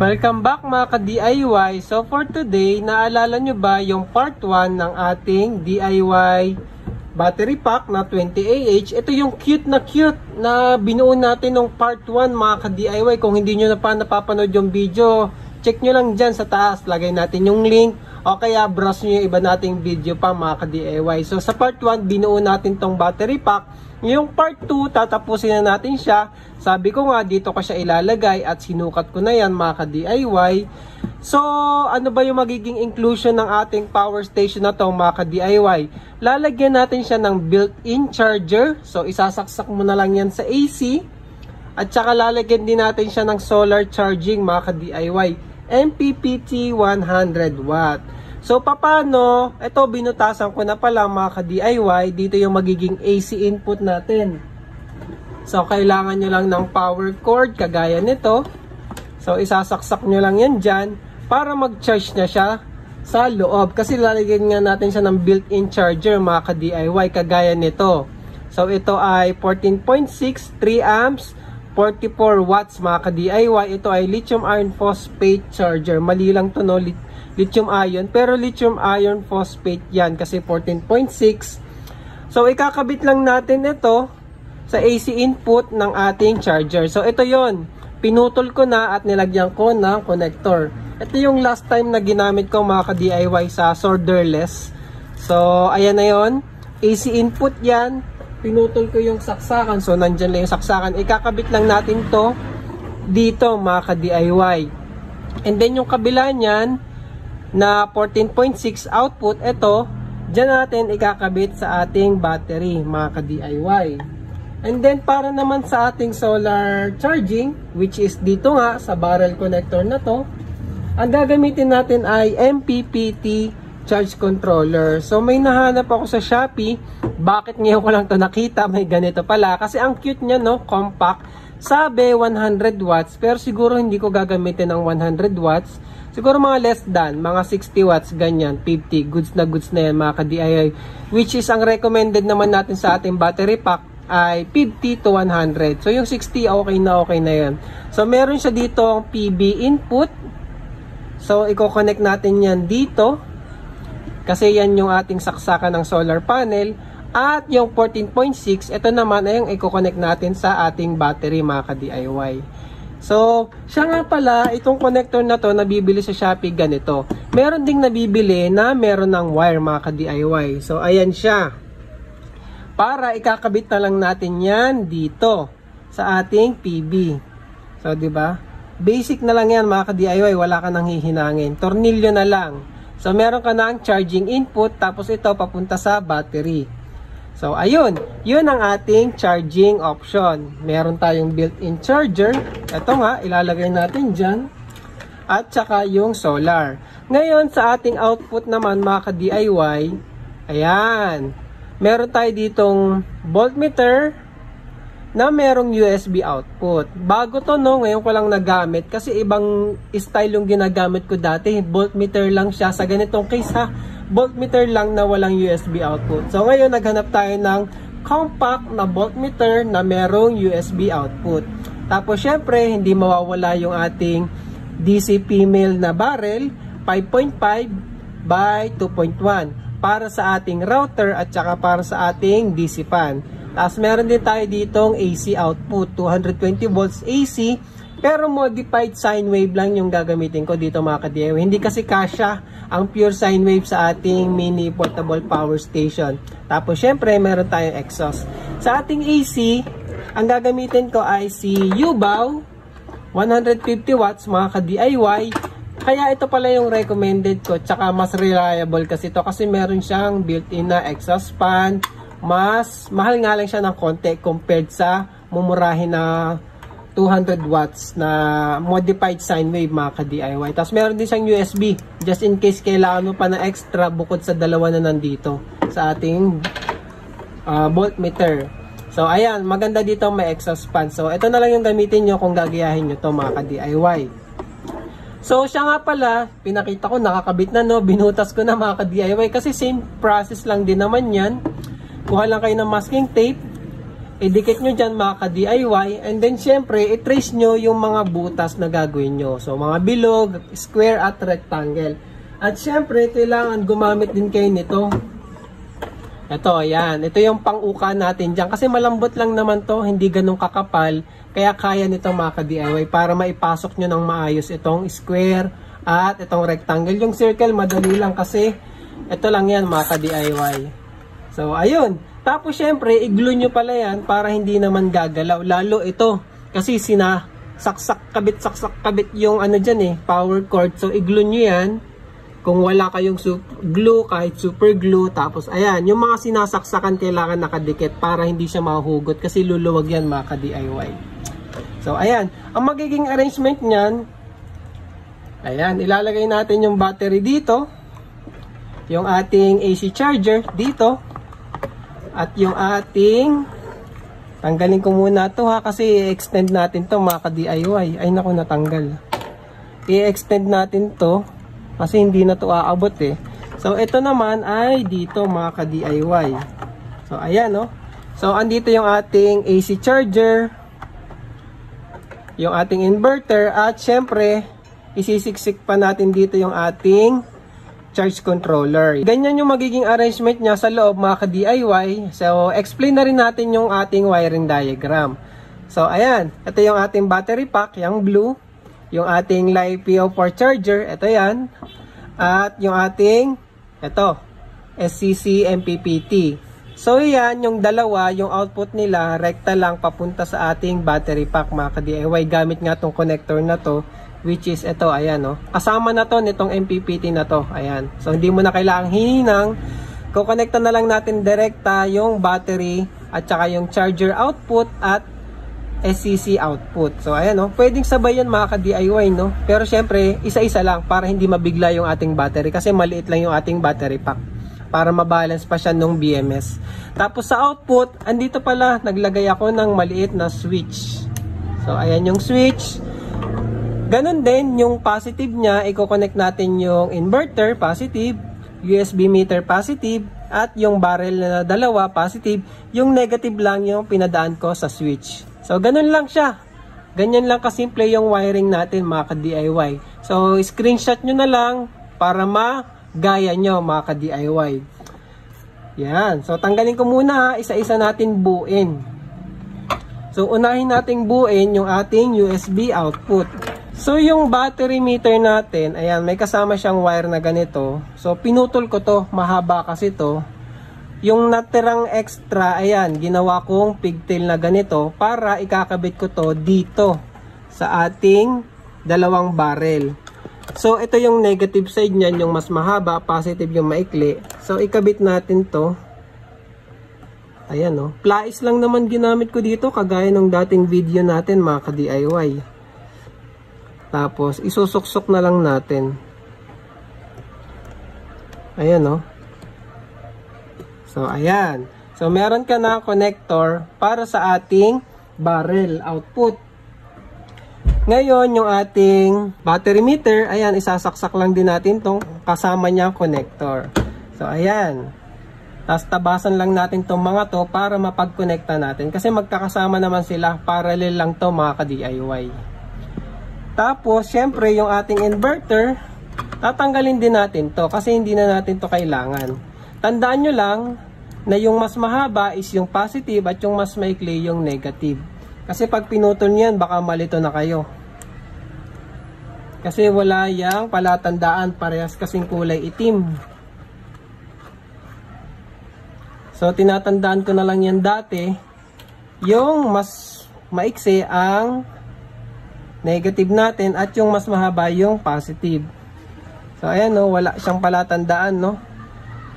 Welcome back mga ka-DIY. So for today, naalala nyo ba yung part 1 ng ating DIY battery pack na 20Ah? Ito yung cute na binuo natin ng part 1 mga ka-DIY. Kung hindi nyo na pa napapanood yung video, check nyo lang dyan sa taas. Lagay natin yung link o kaya browse nyo yung iba nating video pa mga ka-DIY. So sa part 1, binuo natin tong battery pack. Yung part 2, tatapusin na natin siya. Sabi ko nga, dito ko siya ilalagay at sinukat ko na yan mga ka-DIY. So, ano ba yung magiging inclusion ng ating power station na to mga ka-DIY? Lalagyan natin siya ng built-in charger. So, isasaksak mo na lang yan sa AC. At saka lalagyan din natin siya ng solar charging mga ka-DIY. MPPT 100 watt. So, paano? Ito, binutasan ko na pala mga ka-DIY. Dito yung magiging AC input natin. So, kailangan nyo lang ng power cord, kagaya nito. So, isasaksak nyo lang yan dyan para mag-charge na siya sa loob. Kasi lalagyan nga natin siya ng built-in charger mga ka-DIY, kagaya nito. So, ito ay 14.6, 3 amps, 44 watts mga ka-DIY. Ito ay lithium iron phosphate charger. Mali lang to, no? Lithium ion, pero lithium iron phosphate yan kasi 14.6. So ikakabit lang natin ito sa AC input ng ating charger. So ito yon, pinutol ko na at nilagyan ko ng connector. Ito yung last time na ginamit ko mga ka-DIY sa solderless. So ayan na yon, AC input yan, pinutol ko yung saksakan. So nandyan lang yung saksakan, ikakabit lang natin to dito mga ka-DIY. And then yung kabila nyan na 14.6 output, ito, dyan natin ikakabit sa ating battery, mga ka-DIY. And then, para naman sa ating solar charging, which is dito nga, sa barrel connector na to, ang gagamitin natin ay MPPT charge controller. So, may nahanap ako sa Shopee. Bakit ngayon ko lang to nakita? May ganito pala. Kasi ang cute niya, no? Compact. Sabi, 100 watts. Pero siguro hindi ko gagamitin ng 100 watts. Siguro mga less than, mga 60 watts, ganyan, 50, goods na yan mga ka-DIY. Which is, ang recommended naman natin sa ating battery pack ay 50 to 100. So, yung 60, okay na yan. So, meron siya dito ang PB input. So, i-connect natin yan dito. Kasi yan yung ating saksakan ng solar panel. At yung 14.6, ito naman ay yung i-connect natin sa ating battery mga ka-DIY. So, siya nga pala, itong connector na to, nabibili sa Shopee ganito. Meron ding nabibili na meron ng wire mga ka-DIY. So, ayan siya. Para ikakabit na lang natin yan dito sa ating PB. So, diba? Basic na lang yan mga ka-DIY, wala ka nang hihinangin. Tornilyo na lang. So, meron ka na ang charging input, tapos ito papunta sa battery. So, ayun. Yun ang ating charging option. Meron tayong built-in charger. Ito nga, ilalagay natin dyan. At saka yung solar. Ngayon, sa ating output naman, mga ka-DIY, ayan. Meron tayo ditong voltmeter na merong USB output. Bago to, no? Ngayon ko lang nagamit. Kasi ibang style yung ginagamit ko dati. Voltmeter lang siya. Sa ganitong case, ha? Voltmeter lang na walang USB output. So ngayon naghanap tayo ng compact na voltmeter na merong USB output. Tapos syempre hindi mawawala yung ating DC female na barrel 5.5 by 2.1 para sa ating router at saka para sa ating DC fan. Tapos meron din tayo ditong AC output 220 volts AC. Pero modified sine wave lang yung gagamitin ko dito mga ka-DIY. Hindi kasi kasya ang pure sine wave sa ating mini portable power station. Tapos syempre meron tayong exhaust. Sa ating AC, ang gagamitin ko ay si UBAW 150 watts mga ka-DIY. Kaya ito pala yung recommended ko. Tsaka mas reliable kasi ito kasi meron siyang built-in na exhaust fan. Mas mahal nga lang siya ng konti compared sa mumurahin na 200 watts na modified sine wave mga ka-DIY. Tapos meron din siyang USB just in case kailangan mo pa na extra bukod sa dalawa na nandito sa ating voltmeter. So ayan, maganda dito may exhaust fan. So ito na lang yung gamitin nyo kung gagayahin nyo to mga ka-DIY. So siya nga pala, pinakita ko nakakabit na, no, binutas ko na mga ka-DIY kasi same process lang din naman yan. Kuha lang kayo ng masking tape. idikit nyo dyan mga ka-DIY, and then syempre, i-trace nyo yung mga butas na gagawin nyo. So, mga bilog, square at rectangle. At syempre, kailangan gumamit din kayo nito. Ito, ayan. Ito yung pang-uka natin dyan. Kasi malambot lang naman to, hindi ganun kakapal. Kaya kaya nito mga ka-DIY para maipasok nyo ng maayos itong square at itong rectangle. Yung circle, madali lang kasi ito lang yan mga ka-DIY. So, ayun. Tapos, syempre, i-glue nyo pala yan para hindi naman gagalaw. Lalo ito. Kasi saksak kabit yung ano dyan power cord. So, i-glue nyo yan. Kung wala kayong glue, kahit super glue. Tapos, ayan. Yung mga sinasaksakan kailangan nakadikit para hindi siya mahugot. Kasi luluwag yan mga ka-DIY. So, ayan. Ang magiging arrangement nyan, ayan. Ilalagay natin yung battery dito. Yung ating AC charger dito. At yung ating, tanggalin ko muna to ha, kasi i-extend natin to mga ka-DIY. Ay naku, natanggal. I-extend natin to, kasi hindi na to aabot So, ito naman ay dito mga ka-DIY. So, ayan So, andito yung ating AC charger, yung ating inverter, at syempre, isisiksik pa natin dito yung ating charge controller. Ganyan yung magiging arrangement niya sa loob mga ka-DIY. So, explain na rin natin yung ating wiring diagram. So, ayan. Ito yung ating battery pack, yung blue. Yung ating LiPo4 charger, ito yan. At yung ating, ito, SCC MPPT. So, yan, yung dalawa, yung output nila, rekta lang papunta sa ating battery pack mga ka-DIY. Gamit nga tong connector na to, which is ito, ayan kasama na to nitong MPPT na to, ayan. So, hindi mo na kailangang hininang. Kukonekta na lang natin direkta yung battery at saka yung charger output at SCC output. So, ayan pwedeng sabay yan mga ka-DIY Pero syempre, isa-isa lang para hindi mabigla yung ating battery kasi maliit lang yung ating battery pack para mabalance pa siya nung BMS. Tapos sa output, andito pala, naglagay ako ng maliit na switch. So, ayan yung switch. Ganon din, yung positive niya, i-connect natin yung inverter, positive, USB meter, positive, at yung barrel na dalawa, positive. Yung negative lang yung pinadaan ko sa switch. So, ganon lang siya. Ganyan lang kasimple yung wiring natin mga ka-DIY. So, screenshot nyo na lang para magaya nyo mga ka-DIY. Yan. So, tanggalin ko muna, isa-isa natin buuin. So, unahin natin buuin yung ating USB output. So, yung battery meter natin, ayan, may kasama siyang wire na ganito. So, pinutol ko to, mahaba kasi to. Yung natirang extra, ayan, ginawa kong pigtail na ganito para ikakabit ko to dito sa ating dalawang barrel. So, ito yung negative side niyan, yung mas mahaba, positive yung maikli. So, ikabit natin to. Ayan, Plais lang naman ginamit ko dito, kagaya ng dating video natin, mga ka-DIY. Tapos, isusuksok na lang natin. Ayan, So, ayan. So, meron ka na connector para sa ating barrel output. Ngayon, yung ating battery meter, ayan, isasaksak lang din natin tong kasama niyang connector. So, ayan. Tapos, tabasan lang natin tong mga to para mapag-connecta natin. Kasi magkakasama naman sila, parallel lang to mga ka-DIY. Tapos, syempre, yung ating inverter, tatanggalin din natin to kasi hindi na natin to kailangan. Tandaan nyo lang na yung mas mahaba is yung positive at yung mas maikli yung negative. Kasi pag pinutol nyo yan, baka malito na kayo. Kasi wala yang palatandaan, parehas kasing kulay itim. So, tinatandaan ko na lang yan dati. Yung mas maiksi ang negative natin at yung mas mahaba yung positive. So, ayan wala siyang palatandaan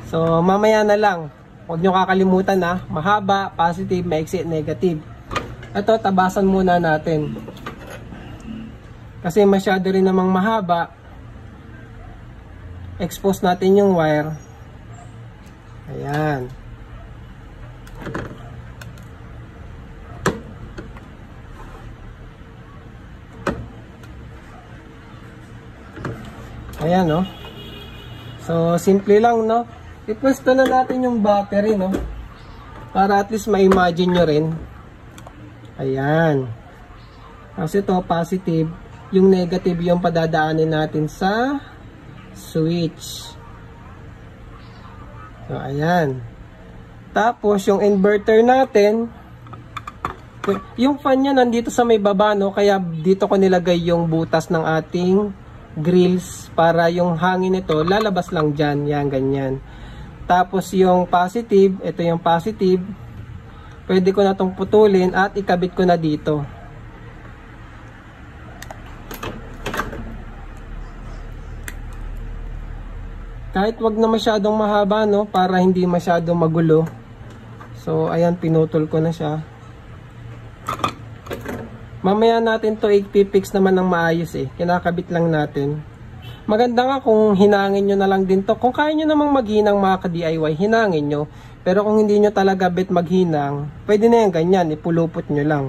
So, mamaya na lang. Huwag nyo kakalimutan mahaba, positive, maiksi, negative. Ito, tabasan muna natin. Kasi masyado rin namang mahaba. Expose natin yung wire. Ayan. Ayan So, simple lang ipwesto na natin yung battery para at least ma-imagine nyo rin Ayan. Kasi ito, positive. Yung negative yung padadaanin natin sa switch. So, ayan. Tapos, yung inverter natin, yung fan niya nandito sa may baba, no? Kaya dito ko nilagay yung butas ng ating grills para yung hangin nito lalabas lang dyan. Yan, ganyan. Tapos, yung positive, ito yung positive. Pwede ko na itong putulin at ikabit ko na dito. Kahit wag na masyadong mahaba, no, para hindi masyadong magulo. So, ayan, pinutol ko na siya. Mamaya natin to ipipix naman ng maayos eh. Kinakabit lang natin. Maganda nga kung hinangin nyo na lang din to. Kung kaya nyo namang maghinang mga ka-DIY, hinangin nyo. Pero kung hindi nyo talaga bet maghinang, pwede na yan ganyan, ipulupot nyo lang.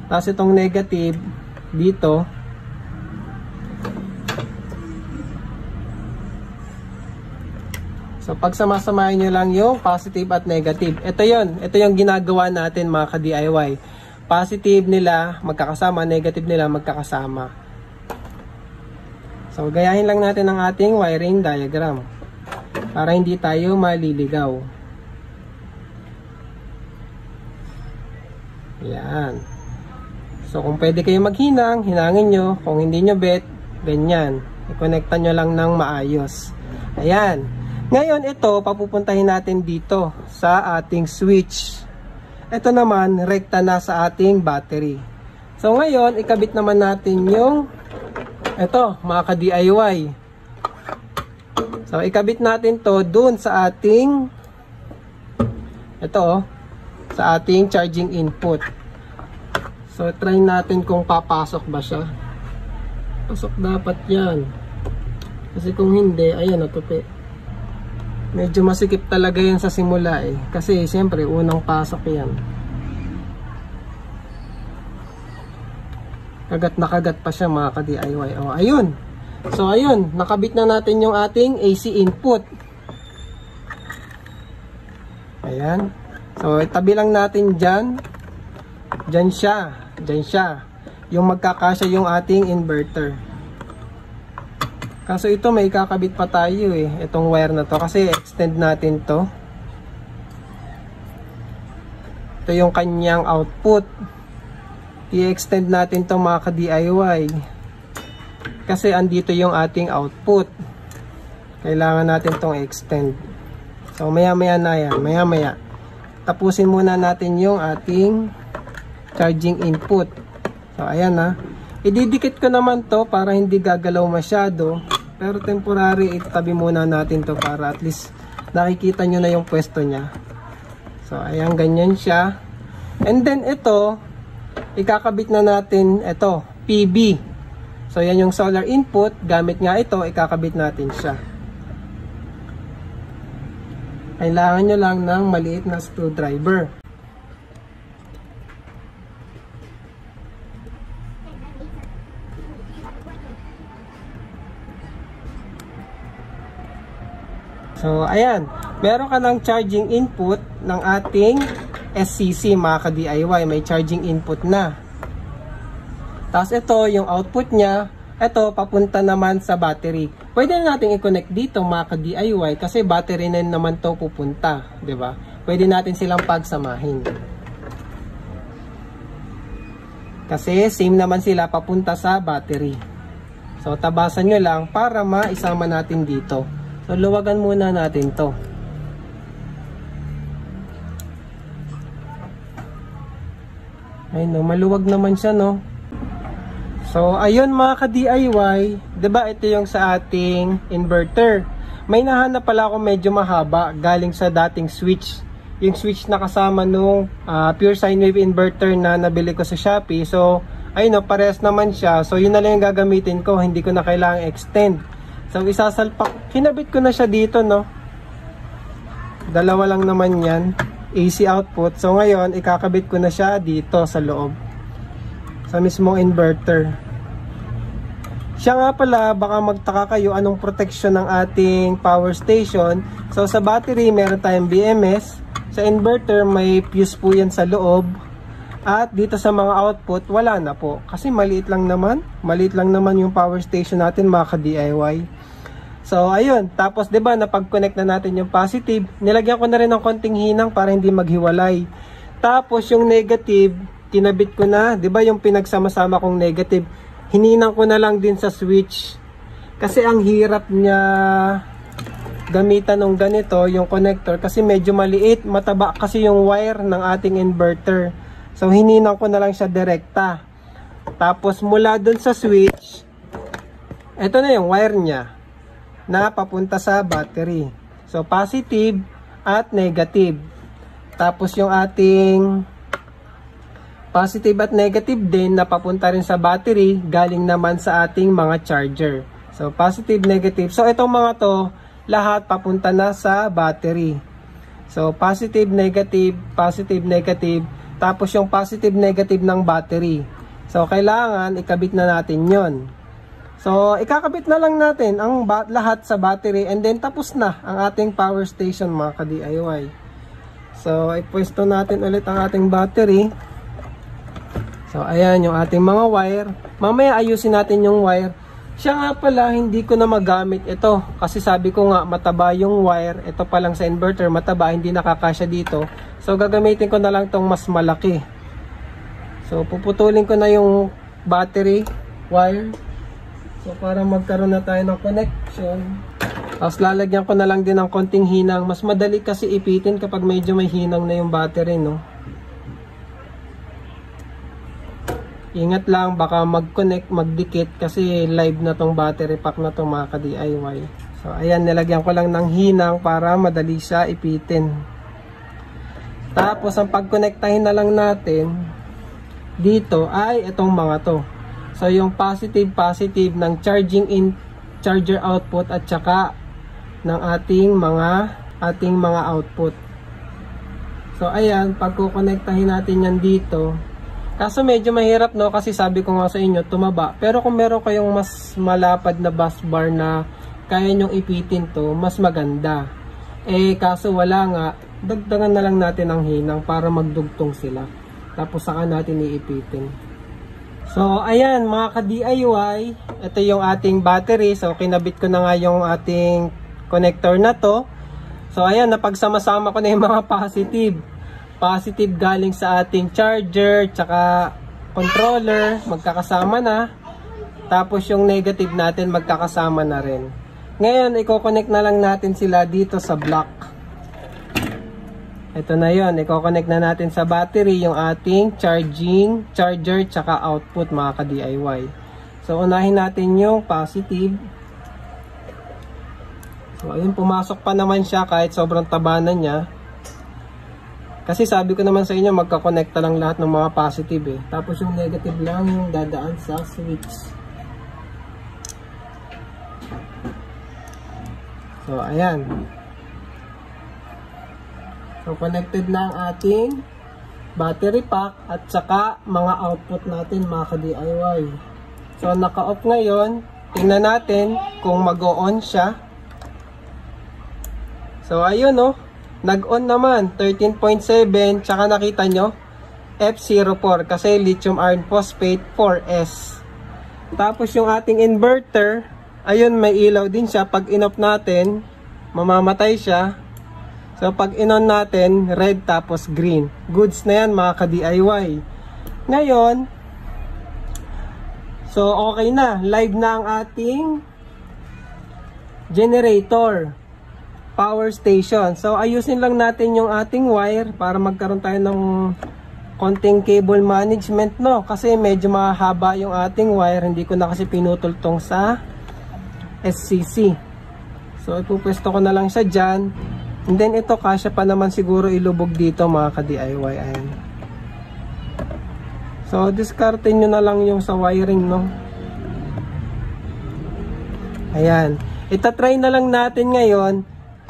Tapos itong negative, dito, so, pag samasamahin nyo lang yung positive at negative. Ito yun. Ito yung ginagawa natin mga ka-DIY. Positive nila magkakasama, negative nila magkakasama. So, gayahin lang natin ang ating wiring diagram para hindi tayo maliligaw. Yan. So, kung pwede kayo maghinang, hinangin nyo. Kung hindi nyo bet, ganyan. I-connecta nyo lang ng maayos. Ayan. Ngayon, ito, papupuntahin natin dito sa ating switch. Ito naman, rekta na sa ating battery. So, ngayon, ikabit naman natin yung, ito, mga ka-DIY. So, ikabit natin to dun sa ating, ito, sa ating charging input. So, try natin kung papasok ba siya. Pasok dapat yan. Kasi kung hindi, ayan, natupi. Medyo masikip talaga yan sa simula eh. Kasi siyempre unang pasok yan. Kagat na kagat pa siya mga ka-DIY. O, ayun. So ayun, nakabit na natin yung ating AC input. Ayan. So itabi lang natin dyan. Dyan siya. Dyan siya. Yung magkakasya yung ating inverter. Kaso ito may kakabit pa tayo eh. Itong wire na to. Kasi extend natin to. Ito yung kanyang output. I-extend natin to mga ka-DIY. Kasi andito yung ating output. Kailangan natin tong extend. So maya maya na yan. Maya maya. Tapusin muna natin yung ating charging input. So ayan na. Ididikit ko naman to para hindi gagalaw masyado. Pero temporary, itabi muna natin to para at least nakikita nyo na yung pwesto niya. So, ayan, ganyan siya. And then, ito, ikakabit na natin, ito, PB. So, yan yung solar input. Gamit nga ito, ikakabit natin siya. Kailangan nyo lang ng maliit na screwdriver. So, ayan. Meron ka ng charging input ng ating SCC, mga ka-DIY. May charging input na. Tapos, ito, yung output niya. Ito, papunta naman sa battery. Pwede na natin i-connect dito, mga ka-DIY. Kasi battery na naman to pupunta. Diba? Pwede natin silang pagsamahin. Kasi, same naman sila papunta sa battery. So, tabasan nyo lang para maisama natin dito. So, luwagan muna natin to. Ay no, maluwag naman siya no. So, ayun mga ka-DIY, diba ito yung sa ating inverter. May nahanap pala ako medyo mahaba galing sa dating switch. Yung switch na kasama nung pure sine wave inverter na nabili ko sa Shopee. So, ayun no, parehas naman siya. So, yun na lang yung gagamitin ko. Hindi ko na kailangang extend. So, isasalpak. Kinabit ko na siya dito, no? Dalawa lang naman yan. AC output. So, ngayon, ikakabit ko na siya dito sa loob. Sa mismong inverter. Siya nga pala, baka magtaka kayo anong protection ng ating power station. So, sa battery, meron tayong BMS. Sa inverter, may fuse po yan sa loob. At dito sa mga output, wala na po. Kasi maliit lang naman yung power station natin mga ka-DIY. So, ayun. Tapos, 'di ba, napag-connect na natin yung positive. Nilagyan ko na rin ng konting hinang para hindi maghiwalay. Tapos, yung negative, kinabit ko na. 'Di ba, yung pinagsama-sama kong negative, hininang ko na lang din sa switch. Kasi ang hirap niya gamitan ng ganito, yung connector. Kasi medyo maliit. Mataba kasi yung wire ng ating inverter. So, hininang ko na lang siya direkta. Tapos, mula dun sa switch, ito na yung wire niya na papunta sa battery. So, positive at negative. Tapos, yung ating positive at negative din na papunta rin sa battery, galing naman sa ating mga charger. So, positive, negative. So, itong mga to, lahat papunta na sa battery. So, positive, negative, tapos yung positive, negative ng battery. So, kailangan ikabit na natin yon. So, ikakabit na lang natin ang lahat sa battery and then tapos na ang ating power station mga ka-DIY. So, ipwesto natin ulit ang ating battery. So, ayan yung ating mga wire. Mamaya ayusin natin yung wire. Siya nga pala, hindi ko na magamit ito. Kasi sabi ko nga, mataba yung wire. Ito pa lang sa inverter, mataba, hindi nakakasya dito. So, gagamitin ko na lang tong mas malaki. So, puputulin ko na yung battery wire. So, para magkaroon na tayo ng connection. Tapos, lalagyan ko na lang din ng konting hinang. Mas madali kasi ipitin kapag medyo may hinang na yung battery, no? Ingat lang, baka mag-connect, magdikit kasi live na tong battery pack na to mga ka-DIY. So, ayan, nilagyan ko lang ng hinang para madali siya ipitin. Tapos, ang pag-connectahin na lang natin dito ay itong mga to. So, yung positive ng charging in, charger output at saka ng ating mga output. So, ayan, pag-connectahin natin yan dito. Kaso medyo mahirap, no, kasi sabi ko nga sa inyo, tumaba. Pero kung meron kayong mas malapad na bus bar na kaya nyong ipitin to, mas maganda. Eh, kaso wala nga, dagdagan na lang natin ang hinang para magdugtong sila. Tapos saka natin iipitin. So, ayan mga ka-DIY, ito yung ating battery. So, kinabit ko na nga yung ating connector na to. So, ayan, napagsama-sama ko na yung mga positive. Positive galing sa ating charger, tsaka controller, magkakasama na. Tapos yung negative natin, magkakasama na rin. Ngayon, i-connect na lang natin sila dito sa block. Ito na yon, i-connect na natin sa battery yung ating charger, tsaka output mga ka-DIY. So, unahin natin yung positive. So, ayun, pumasok pa naman siya kahit sobrang taba na niya. Kasi sabi ko naman sa inyo, magkakonekta lang lahat ng mga positive eh. Tapos yung negative lang yung dadaan sa switch. So, ayan. So, connected na ang ating battery pack at saka mga output natin mga ka-DIY. So, naka-off ngayon. Tingnan natin kung mag-on siya. So, ayun oh. Nag-on naman, 13.7, tsaka nakita nyo, F04, kasi lithium iron phosphate 4S. Tapos yung ating inverter, ayun, may ilaw din siya. Pag in-off natin, mamamatay siya. So, pag in-on natin, red tapos green. Goods na yan, mga ka-DIY. Ngayon, so, okay na. Live na ang ating generator. Power station. So, ayusin lang natin yung ating wire para magkaroon tayo ng konting cable management, no? Kasi medyo mahaba yung ating wire. Hindi ko na kasi pinutol tong sa SCC. So, ipupwesto ko na lang siya dyan. And then, ito, kasya pa naman siguro ilubog dito, mga ka-DIY. Ayan. So, discardin nyo na lang yung sa wiring, no? Ayan. Itatry na lang natin ngayon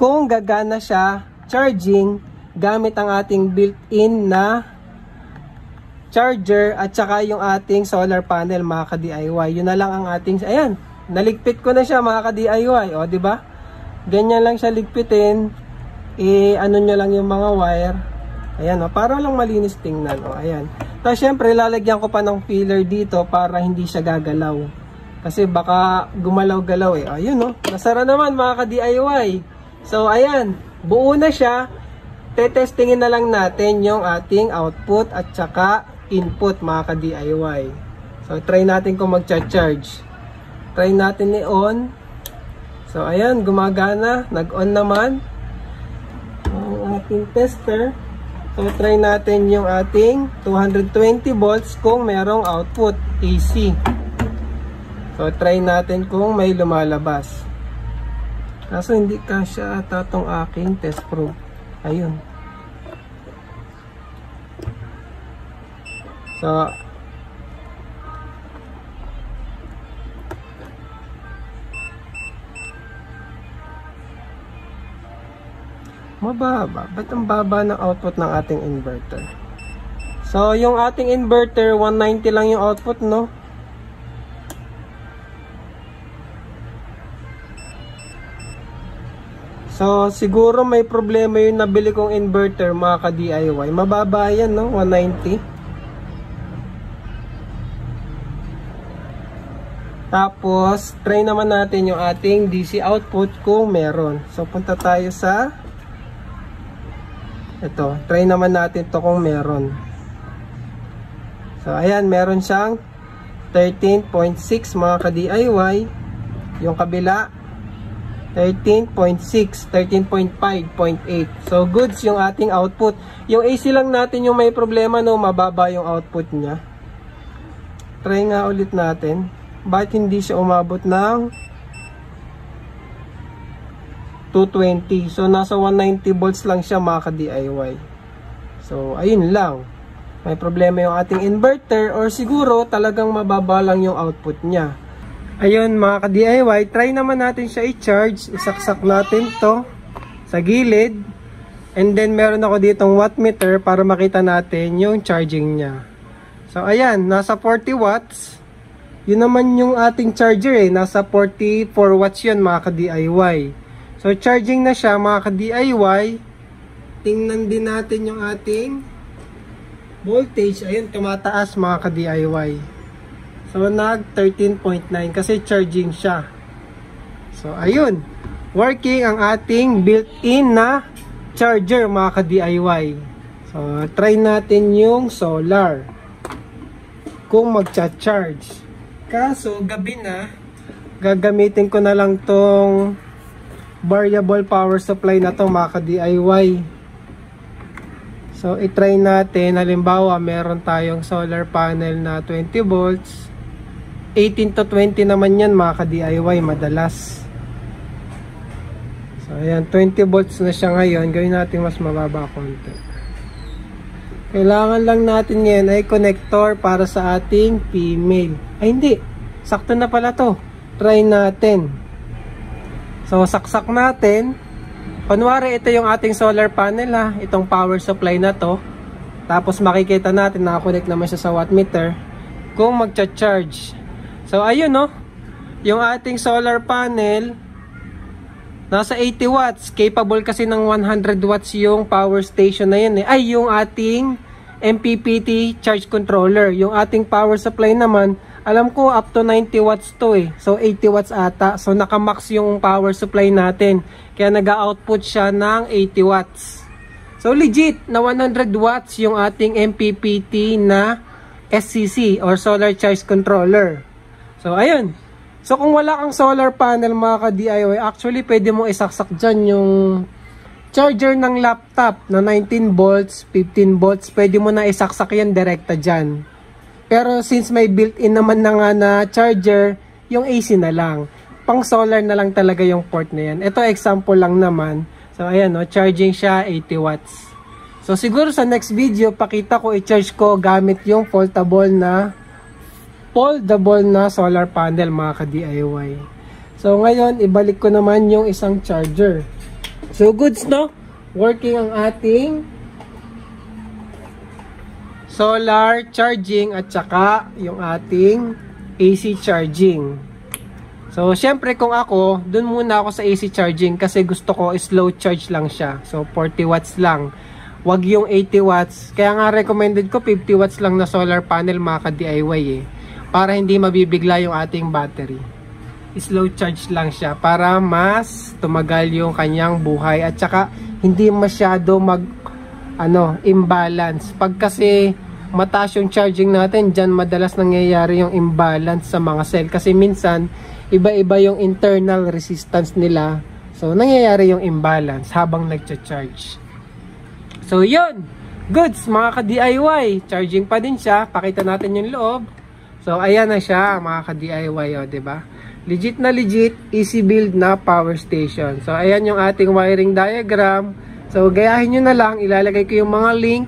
kung gagana siya charging gamit ang ating built-in na charger at saka yung ating solar panel mga ka-DIY. Yun na lang ang ating, ayan, naligpit ko na siya mga ka-DIY. O, diba? Ganyan lang siya ligpitin. Ano nyo lang yung mga wire. Ayan, o, para lang malinis tingnan. O, ayan. Tapos syempre, lalagyan ko pa ng filler dito para hindi siya gagalaw. Kasi baka gumalaw-galaw eh. Ayun no, nasara naman mga ka-DIY. So ayan, buo na siya. Tetestingin na lang natin yung ating output at saka input mga ka-DIY. So try natin kung magcha-charge. Try natin i-on. So ayan, gumagana, nag-on naman ang ating tester. So try natin yung ating 220 volts kung merong output AC. So try natin kung may lumalabas. Kaso hindi kasya ata tong aking test probe. Ayun. So mababa. Ba't ang baba ng output ng ating inverter? So, yung ating inverter, 190 lang yung output, no? So, siguro may problema yung nabili kong inverter, mga ka-DIY. Mababa yan, no? 190. Tapos, try naman natin yung ating DC output kung meron. So, punta tayo sa ito, try naman natin to kung meron. So ayan, meron siyang 13.6 mga ka-DIY. Yung kabila 13.6, 13.5, 0.8. So goods yung ating output. Yung AC lang natin yung may problema, no, mababa yung output niya. Try nga ulit natin. Bakit hindi siya umabot ng 220. So, nasa 190 volts lang siya mga ka-DIY. So, ayun lang. May problema yung ating inverter or siguro talagang mababa lang yung output niya. Ayun mga ka-DIY, try naman natin siya i-charge. Isaksak natin to sa gilid. And then, meron ako ditong wattmeter para makita natin yung charging niya. So, ayan. Nasa 40 watts. Yun naman yung ating charger eh. Nasa 44 watts yun mga ka-DIY. So, charging na siya mga ka-DIY. Tingnan din natin yung ating voltage. Ayun, tumataas mga ka-DIY. So, nag 13.9 kasi charging siya. So, ayun. Working ang ating built-in na charger mga ka-DIY. So, try natin yung solar. Kung magcha-charge. Kaso, gabi na, gagamitin ko na lang tong variable power supply na to mga ka-DIY. So, itry natin. Halimbawa, meron tayong solar panel na 20 volts. 18 to 20 naman yan mga ka-DIY madalas. So, ayan. 20 volts na siya ngayon. Gawin natin mas mababa konti. Kailangan lang natin ngayon ay connector para sa ating female. Ay, hindi. Sakto na pala to. Try natin. So, saksak natin. Kunwari, ito yung ating solar panel ha. Itong power supply na to. Tapos, makikita natin, nakakonect naman siya sa wattmeter. Kung magcha-charge. So, ayun no. Yung ating solar panel, nasa 80 watts. Capable kasi ng 100 watts yung power station na yan eh. Ay, yung ating MPPT charge controller. Yung ating power supply naman, alam ko up to 90 watts to eh. So 80 watts ata. So nakamax yung power supply natin. Kaya nag-output siya ng 80 watts. So legit na 100 watts yung ating MPPT na SCC or Solar Charge Controller. So ayun. So kung wala kang solar panel mga ka-DIY, actually pwede mo isaksak dyan yung charger ng laptop na 19 volts, 15 volts. Pwede mo na isaksak yan direkta dyan. Pero since may built-in naman na nga na charger, yung AC na lang. Pang solar na lang talaga yung port na yan. Ito example lang naman. So ayan no, charging siya 80 watts. So siguro sa next video, pakita ko i-charge ko gamit yung foldable na solar panel mga ka-DIY. So ngayon, ibalik ko naman yung isang charger. So goods no? Working ang ating solar charging at saka yung ating AC charging. So, syempre kung ako, dun muna ako sa AC charging kasi gusto ko slow charge lang siya. So, 40 watts lang. wag yung 80 watts. Kaya nga recommended ko 50 watts lang na solar panel mga ka-DIY eh. Para hindi mabibigla yung ating battery. Slow charge lang siya para mas tumagal yung kanyang buhay at saka hindi masyado imbalance. Pag kasi mataas yung charging natin, dyan madalas nangyayari yung imbalance sa mga cell. Kasi minsan, iba-iba yung internal resistance nila. So, nangyayari yung imbalance habang nagcha-charge. So, yun. Goods, mga ka-DIY. Charging pa din siya. Pakita natin yung loob. So, ayan na siya, mga ka-DIY. O, diba? Legit na legit, easy build na power station. So, ayan yung ating wiring diagram. So, gayahin nyo na lang. Ilalagay ko yung mga link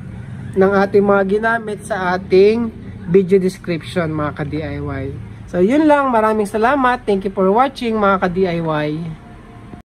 ng ating mga ginamit sa ating video description mga ka-DIY. So yun lang, maraming salamat. Thank you for watching mga ka-DIY.